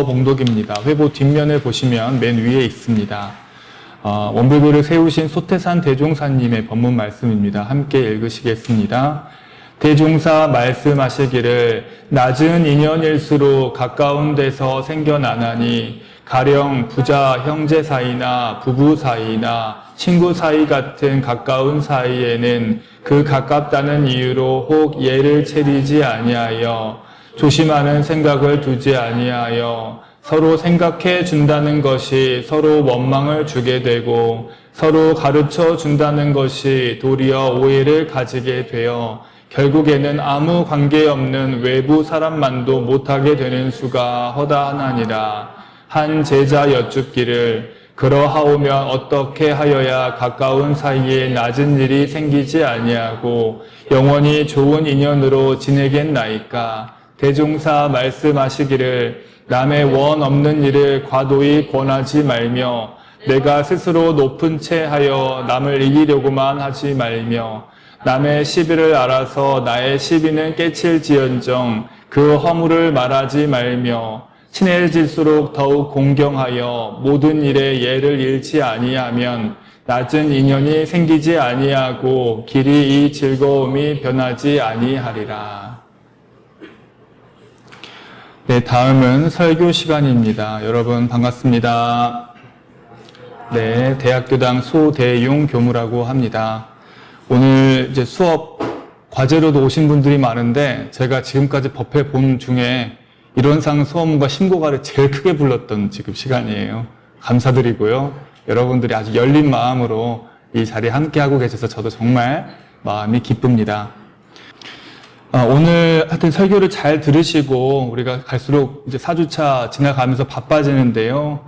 봉독입니다. 회보 뒷면을 보시면 맨 위에 있습니다. 원불교를 세우신 소태산 대종사님의 법문 말씀입니다. 함께 읽으시겠습니다. 대종사 말씀하시기를 낮은 인연일수록 가까운 데서 생겨나나니 가령 부자 형제 사이나 부부 사이나 친구 사이 같은 가까운 사이에는 그 가깝다는 이유로 혹 예를 차리지 아니하여 조심하는 생각을 두지 아니하여 서로 생각해 준다는 것이 서로 원망을 주게 되고 서로 가르쳐 준다는 것이 도리어 오해를 가지게 되어 결국에는 아무 관계없는 외부 사람만도 못하게 되는 수가 허다하나니라. 한 제자 여쭙기를 그러하오면 어떻게 하여야 가까운 사이에 낮은 일이 생기지 아니하고 영원히 좋은 인연으로 지내겠나이까. 대종사 말씀하시기를 남의 원 없는 일을 과도히 권하지 말며 내가 스스로 높은 채 하여 남을 이기려고만 하지 말며 남의 시비를 알아서 나의 시비는 깨칠지언정 그 허물을 말하지 말며 친해질수록 더욱 공경하여 모든 일에 예를 잃지 아니하면 낮은 인연이 생기지 아니하고 길이 이 즐거움이 변하지 아니하리라. 네, 다음은 설교 시간입니다. 여러분 반갑습니다. 네, 대학교당 소대용 교무라고 합니다. 오늘 이제 수업 과제로도 오신 분들이 많은데 제가 지금까지 법회 본 중에 이론상 소음과 심고가를 제일 크게 불렀던 지금 시간이에요. 감사드리고요. 여러분들이 아주 열린 마음으로 이 자리에 함께 하고 계셔서 저도 정말 마음이 기쁩니다. 오늘 하여튼 설교를 잘 들으시고 우리가 갈수록 이제 4주차 지나가면서 바빠지는데요.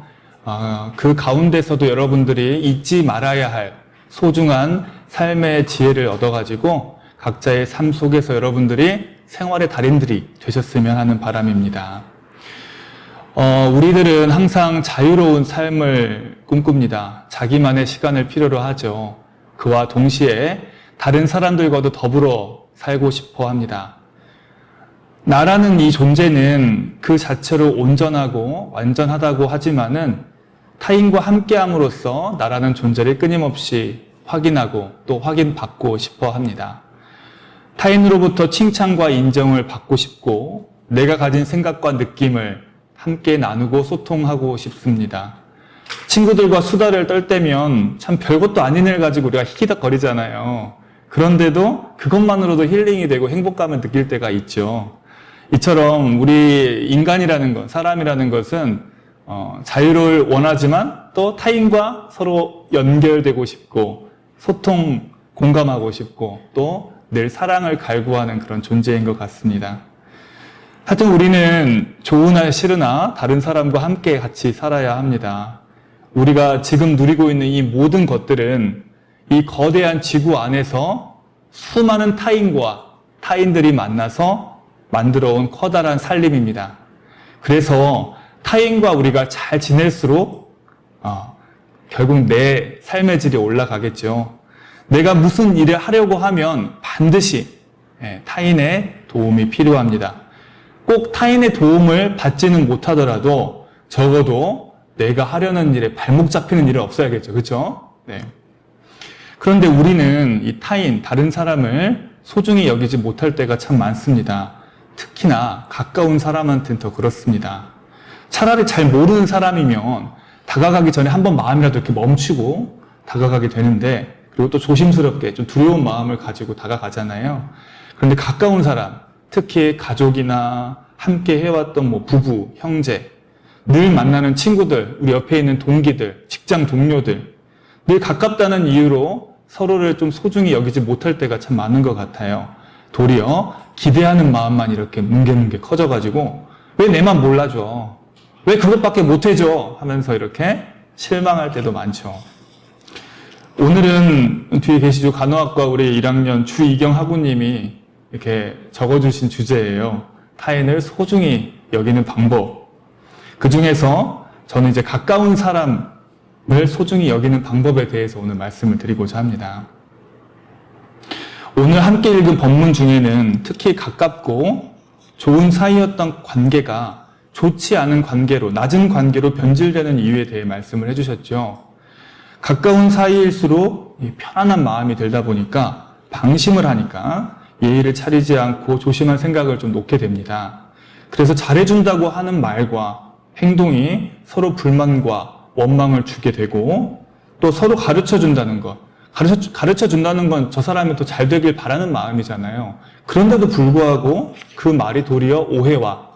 그 가운데서도 여러분들이 잊지 말아야 할 소중한 삶의 지혜를 얻어가지고 각자의 삶 속에서 여러분들이 생활의 달인들이 되셨으면 하는 바람입니다. 우리들은 항상 자유로운 삶을 꿈꿉니다. 자기만의 시간을 필요로 하죠. 그와 동시에 다른 사람들과도 더불어 살고 싶어 합니다. 나라는 이 존재는 그 자체로 온전하고 완전하다고 하지만은 타인과 함께함으로써 나라는 존재를 끊임없이 확인하고 또 확인받고 싶어 합니다. 타인으로부터 칭찬과 인정을 받고 싶고 내가 가진 생각과 느낌을 함께 나누고 소통하고 싶습니다. 친구들과 수다를 떨 때면 참 별것도 아닌 일 가지고 우리가 히히덕거리잖아요. 그런데도 그것만으로도 힐링이 되고 행복감을 느낄 때가 있죠. 이처럼 우리 인간이라는 것, 사람이라는 것은 자유를 원하지만 또 타인과 서로 연결되고 싶고 소통, 공감하고 싶고 또 늘 사랑을 갈구하는 그런 존재인 것 같습니다. 하여튼 우리는 좋으나 싫으나 다른 사람과 함께 같이 살아야 합니다. 우리가 지금 누리고 있는 이 모든 것들은 이 거대한 지구 안에서 수많은 타인들이 만나서 만들어온 커다란 살림입니다. 그래서 타인과 우리가 잘 지낼수록 결국 내 삶의 질이 올라가겠죠. 내가 무슨 일을 하려고 하면 반드시 타인의 도움이 필요합니다. 꼭 타인의 도움을 받지는 못하더라도 적어도 내가 하려는 일에 발목 잡히는 일은 없어야겠죠. 그렇죠? 네. 그런데 우리는 이 타인, 다른 사람을 소중히 여기지 못할 때가 참 많습니다. 특히나 가까운 사람한테는 더 그렇습니다. 차라리 잘 모르는 사람이면 다가가기 전에 한번 마음이라도 이렇게 멈추고 다가가게 되는데 그리고 또 조심스럽게 좀 두려운 마음을 가지고 다가가잖아요. 그런데 가까운 사람, 특히 가족이나 함께 해왔던 부부, 형제, 늘 만나는 친구들, 우리 옆에 있는 동기들, 직장 동료들, 늘 가깝다는 이유로 서로를 좀 소중히 여기지 못할 때가 참 많은 것 같아요. 도리어 기대하는 마음만 이렇게 뭉게뭉게 커져가지고 왜 내만 몰라줘? 왜 그것밖에 못해줘? 하면서 이렇게 실망할 때도 많죠. 오늘은 뒤에 계시죠? 간호학과 우리 1학년 주이경 학우님이 이렇게 적어주신 주제예요. 타인을 소중히 여기는 방법. 그 중에서 저는 이제 가까운 사람을 소중히 여기는 방법에 대해서 오늘 말씀을 드리고자 합니다. 오늘 함께 읽은 본문 중에는 특히 가깝고 좋은 사이였던 관계가 좋지 않은 관계로, 낮은 관계로 변질되는 이유에 대해 말씀을 해주셨죠. 가까운 사이일수록 편안한 마음이 들다 보니까 방심을 하니까 예의를 차리지 않고 조심한 생각을 좀 놓게 됩니다. 그래서 잘해준다고 하는 말과 행동이 서로 불만과 원망을 주게 되고, 또 서로 가르쳐준다는 것, 가르쳐준다는 건 저 사람이 더 잘 되길 바라는 마음이잖아요. 그런데도 불구하고 그 말이 도리어 오해와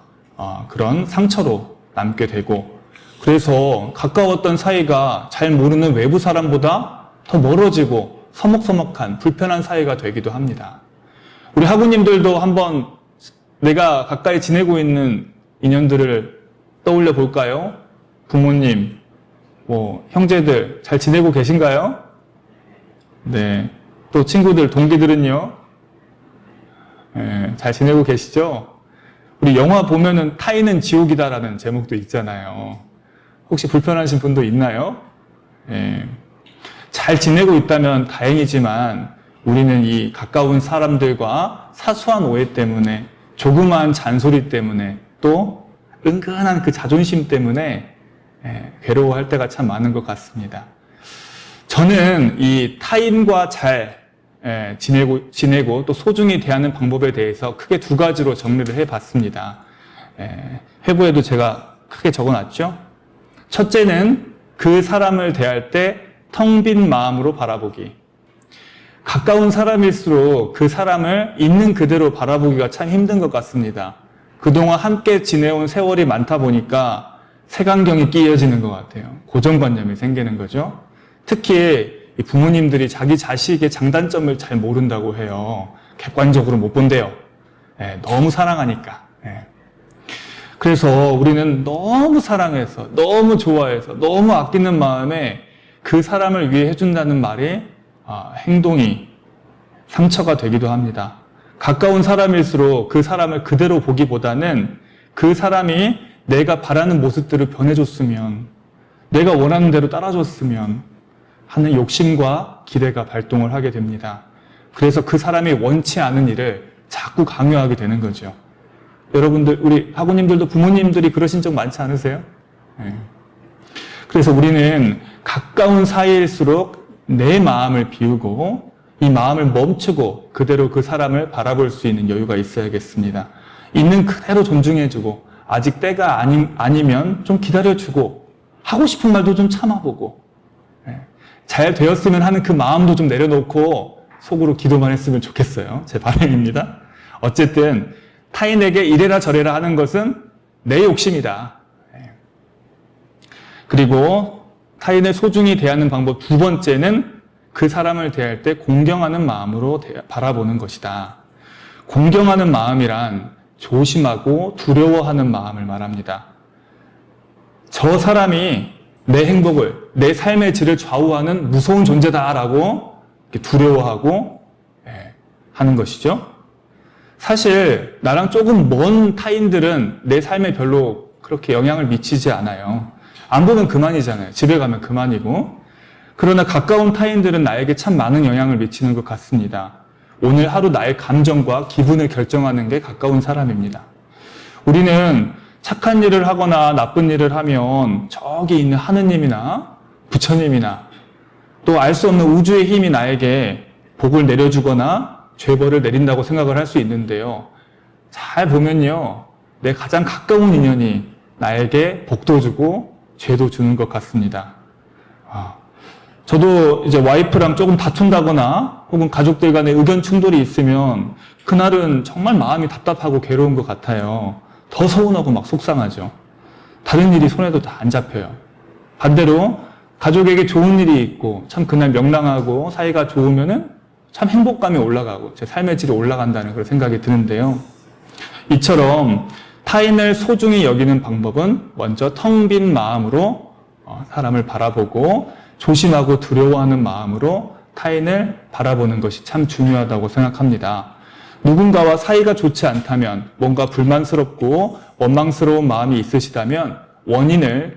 그런 상처로 남게 되고, 그래서 가까웠던 사이가 잘 모르는 외부 사람보다 더 멀어지고 서먹서먹한 불편한 사이가 되기도 합니다. 우리 학우님들도 한번 내가 가까이 지내고 있는 인연들을 떠올려 볼까요? 부모님, 형제들 잘 지내고 계신가요? 네. 또 친구들, 동기들은요? 네, 잘 지내고 계시죠? 우리 영화 보면은 타인은 지옥이다라는 제목도 있잖아요. 혹시 불편하신 분도 있나요? 네. 잘 지내고 있다면 다행이지만 우리는 이 가까운 사람들과 사소한 오해 때문에, 조그마한 잔소리 때문에, 또 은근한 그 자존심 때문에 괴로워할 때가 참 많은 것 같습니다. 저는 이 타인과 잘 지내고 또 소중히 대하는 방법에 대해서 크게 두 가지로 정리를 해봤습니다. 회고에도 제가 크게 적어놨죠. 첫째는 그 사람을 대할 때 텅 빈 마음으로 바라보기. 가까운 사람일수록 그 사람을 있는 그대로 바라보기가 참 힘든 것 같습니다. 그동안 함께 지내온 세월이 많다 보니까 색안경이 끼어지는 것 같아요. 고정관념이 생기는 거죠. 특히 부모님들이 자기 자식의 장단점을 잘 모른다고 해요. 객관적으로 못 본대요. 너무 사랑하니까. 그래서 우리는 너무 사랑해서, 너무 좋아해서, 너무 아끼는 마음에 그 사람을 위해 해준다는 말이 행동이 상처가 되기도 합니다. 가까운 사람일수록 그 사람을 그대로 보기보다는 그 사람이 내가 바라는 모습들을 변해줬으면, 내가 원하는 대로 따라줬으면 하는 욕심과 기대가 발동을 하게 됩니다. 그래서 그 사람이 원치 않은 일을 자꾸 강요하게 되는 거죠. 여러분들, 우리 학우님들도 부모님들이 그러신 적 많지 않으세요? 그래서 우리는 가까운 사이일수록 내 마음을 비우고 이 마음을 멈추고 그대로 그 사람을 바라볼 수 있는 여유가 있어야겠습니다. 있는 그대로 존중해주고, 아직 때가 아니면 좀 기다려주고, 하고 싶은 말도 좀 참아보고, 잘 되었으면 하는 그 마음도 좀 내려놓고 속으로 기도만 했으면 좋겠어요. 제 바람입니다. 어쨌든 타인에게 이래라 저래라 하는 것은 내 욕심이다. 그리고 타인을 소중히 대하는 방법 두 번째는 그 사람을 대할 때 공경하는 마음으로 바라보는 것이다. 공경하는 마음이란 조심하고 두려워하는 마음을 말합니다. 저 사람이 내 행복을, 내 삶의 질을 좌우하는 무서운 존재다라고 두려워하고 하는 것이죠. 사실 나랑 조금 먼 타인들은 내 삶에 별로 그렇게 영향을 미치지 않아요. 안 보면 그만이잖아요. 집에 가면 그만이고. 그러나 가까운 타인들은 나에게 참 많은 영향을 미치는 것 같습니다. 오늘 하루 나의 감정과 기분을 결정하는 게 가까운 사람입니다. 우리는 착한 일을 하거나 나쁜 일을 하면 저기 있는 하느님이나 부처님이나 또 알 수 없는 우주의 힘이 나에게 복을 내려주거나 죄벌을 내린다고 생각을 할 수 있는데요. 잘 보면요, 내 가장 가까운 인연이 나에게 복도 주고 죄도 주는 것 같습니다. 저도 이제 와이프랑 조금 다툰다거나 혹은 가족들 간에 의견 충돌이 있으면 그날은 정말 마음이 답답하고 괴로운 것 같아요. 더 서운하고 막 속상하죠. 다른 일이 손에도 다 안 잡혀요. 반대로 가족에게 좋은 일이 있고 참 그날 명랑하고 사이가 좋으면은 참 행복감이 올라가고 제 삶의 질이 올라간다는 그런 생각이 드는데요. 이처럼 타인을 소중히 여기는 방법은 먼저 텅 빈 마음으로 사람을 바라보고 조심하고 두려워하는 마음으로 타인을 바라보는 것이 참 중요하다고 생각합니다. 누군가와 사이가 좋지 않다면, 뭔가 불만스럽고 원망스러운 마음이 있으시다면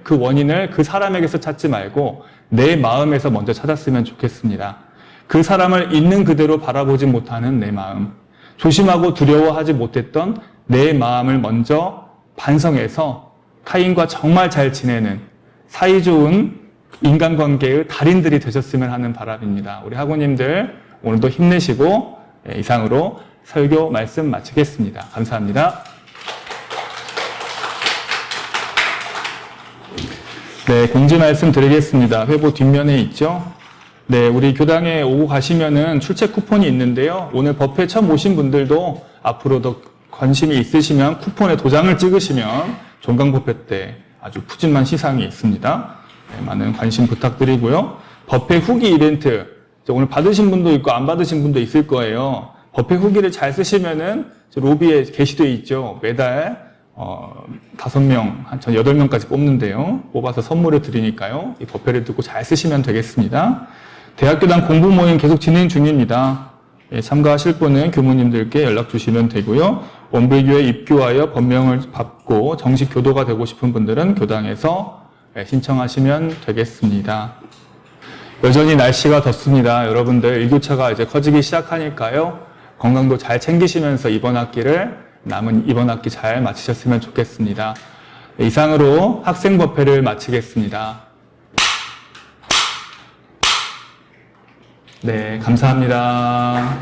그 원인을 그 사람에게서 찾지 말고 내 마음에서 먼저 찾았으면 좋겠습니다. 그 사람을 있는 그대로 바라보지 못하는 내 마음, 조심하고 두려워하지 못했던 내 마음을 먼저 반성해서 타인과 정말 잘 지내는 사이좋은 인간관계의 달인들이 되셨으면 하는 바람입니다. 우리 학우님들 오늘도 힘내시고 이상으로 설교 말씀 마치겠습니다. 감사합니다. 네, 공지 말씀 드리겠습니다. 회보 뒷면에 있죠? 네, 우리 교당에 오고 가시면은 출첵 쿠폰이 있는데요. 오늘 법회 처음 오신 분들도 앞으로도 관심이 있으시면 쿠폰에 도장을 찍으시면 종강법회 때 아주 푸짐한 시상이 있습니다. 네, 많은 관심 부탁드리고요. 법회 후기 이벤트, 오늘 받으신 분도 있고 안 받으신 분도 있을 거예요. 법회 후기를 잘 쓰시면은 로비에 게시되어 있죠. 매달 5명, 한 8명까지 뽑는데요. 뽑아서 선물을 드리니까요. 이 법회를 듣고 잘 쓰시면 되겠습니다. 대학교당 공부 모임 계속 진행 중입니다. 참가하실 분은 교무님들께 연락 주시면 되고요. 원불교에 입교하여 법명을 받고 정식 교도가 되고 싶은 분들은 교당에서 신청하시면 되겠습니다. 여전히 날씨가 덥습니다. 여러분들 일교차가 이제 커지기 시작하니까요. 건강도 잘 챙기시면서 남은 이번 학기 잘 마치셨으면 좋겠습니다. 이상으로 학생법회를 마치겠습니다. 네, 감사합니다.